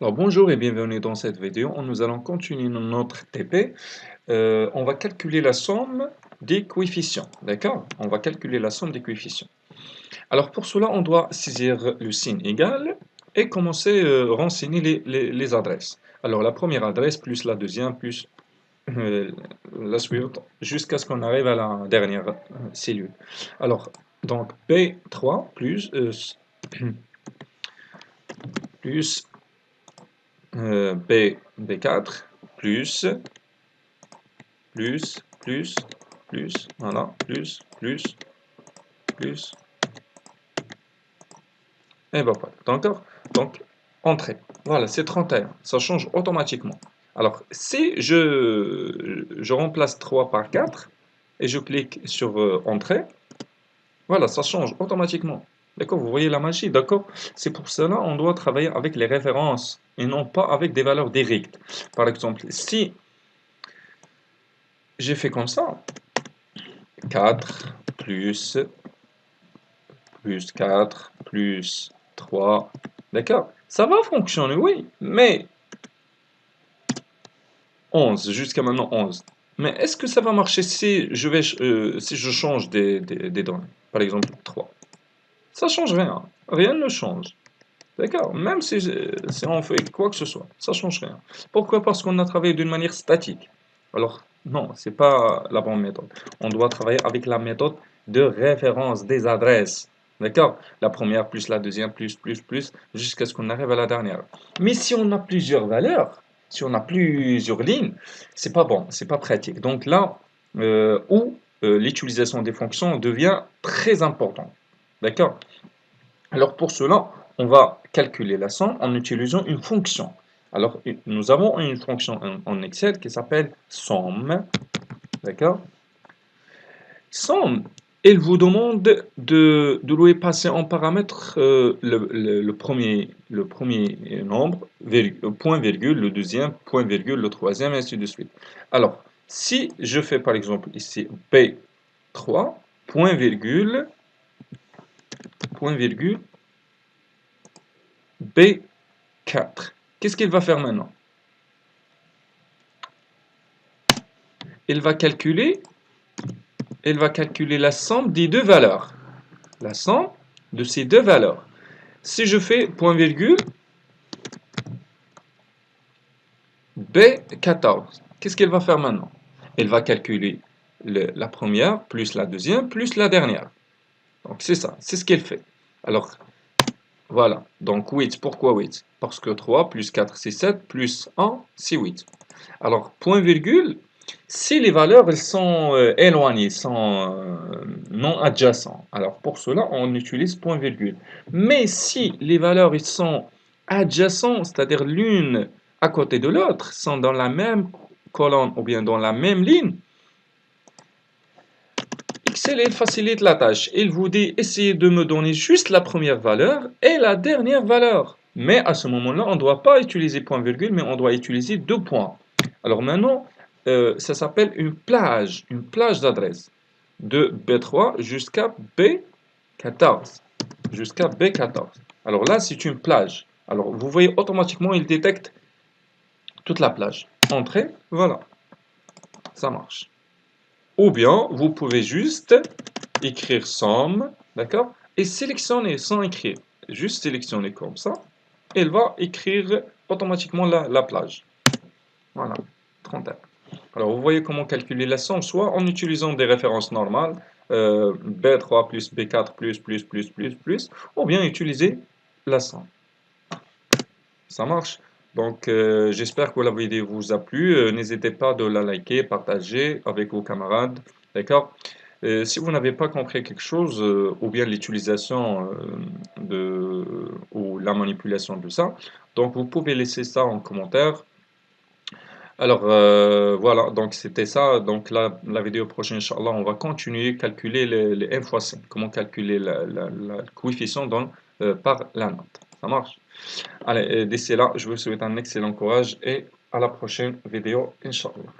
Alors bonjour et bienvenue dans cette vidéo. Nous allons continuer notre TP. On va calculer la somme des coefficients. D'accord? On va calculer la somme des coefficients. Alors pour cela, on doit saisir le signe égal et commencer à renseigner les adresses. Alors la première adresse plus la deuxième plus euh, la suivante jusqu'à ce qu'on arrive à la dernière cellule. Alors donc P3 plus B4 plus, voilà, plus, et ben voilà. D'accord? Donc, entrée. Voilà, c'est 31. Ça change automatiquement. Alors, si je remplace 3 par 4 et je clique sur entrée, voilà, ça change automatiquement. D'accord? Vous voyez la magie, d'accord? C'est pour cela qu'on doit travailler avec les références et non pas avec des valeurs directes. Par exemple, si j'ai fait comme ça, 4 plus 4 plus 3, d'accord? Ça va fonctionner, oui, mais 11, jusqu'à maintenant 11. Mais est-ce que ça va marcher si si je change des données? Par exemple 3. Ça change rien, rien ne change. D'accord? Même si on fait quoi que ce soit, ça change rien. Pourquoi? Parce qu'on a travaillé d'une manière statique. Alors, non, c'est pas la bonne méthode. On doit travailler avec la méthode de référence des adresses. D'accord? La première plus la deuxième plus, jusqu'à ce qu'on arrive à la dernière. Mais si on a plusieurs valeurs, si on a plusieurs lignes, c'est pas bon, c'est pas pratique. Donc là, où l'utilisation des fonctions devient très importante. D'accord? Alors pour cela, on va calculer la somme en utilisant une fonction. Alors nous avons une fonction en Excel qui s'appelle somme. D'accord? Somme, elle vous demande de lui passer en paramètre le premier nombre, point virgule, le deuxième, point virgule, le troisième, et ainsi de suite. Alors, si je fais par exemple ici B3, point virgule, B4. Qu'est-ce qu'il va faire maintenant? Il va calculer, il va calculer la somme des deux valeurs. La somme de ces deux valeurs. Si je fais point virgule B14, qu'est-ce qu'il va faire maintenant? Il va calculer la première plus la deuxième plus la dernière. Donc c'est ça, c'est ce qu'il fait. Alors voilà, donc 8, pourquoi 8? Parce que 3 plus 4 c'est 7, plus 1 c'est 8. Alors point virgule, si les valeurs elles sont éloignées, sont non adjacentes, alors pour cela on utilise point virgule. Mais si les valeurs elles sont adjacentes, c'est-à-dire l'une à côté de l'autre, sont dans la même colonne ou bien dans la même ligne, Excel il facilite la tâche. Il vous dit essayez de me donner juste la première valeur et la dernière valeur. Mais à ce moment-là, on ne doit pas utiliser point virgule, mais on doit utiliser deux points. Alors maintenant, ça s'appelle une plage d'adresse de B3 jusqu'à B14. Jusqu'à B14. Alors là, c'est une plage. Alors vous voyez automatiquement, il détecte toute la plage. Entrée, voilà, ça marche. Ou bien, vous pouvez juste écrire somme, d'accord? Et sélectionner sans écrire. Juste sélectionner comme ça. Et elle va écrire automatiquement la plage. Voilà, 31. Alors, vous voyez comment calculer la somme, soit en utilisant des références normales, B3 plus B4 plus, ou bien utiliser la somme. Ça marche. Donc, j'espère que la vidéo vous a plu. N'hésitez pas de la liker, partager avec vos camarades. D'accord? Si vous n'avez pas compris quelque chose, ou bien l'utilisation ou la manipulation de ça, donc vous pouvez laisser ça en commentaire. Alors voilà, donc c'était ça. Donc la vidéo prochaine, Inch'Allah, on va continuer à calculer les M fois C. Comment calculer le coefficient par la note. Ça marche? Allez, d'ici là, je vous souhaite un excellent courage et à la prochaine vidéo, Inch'Allah.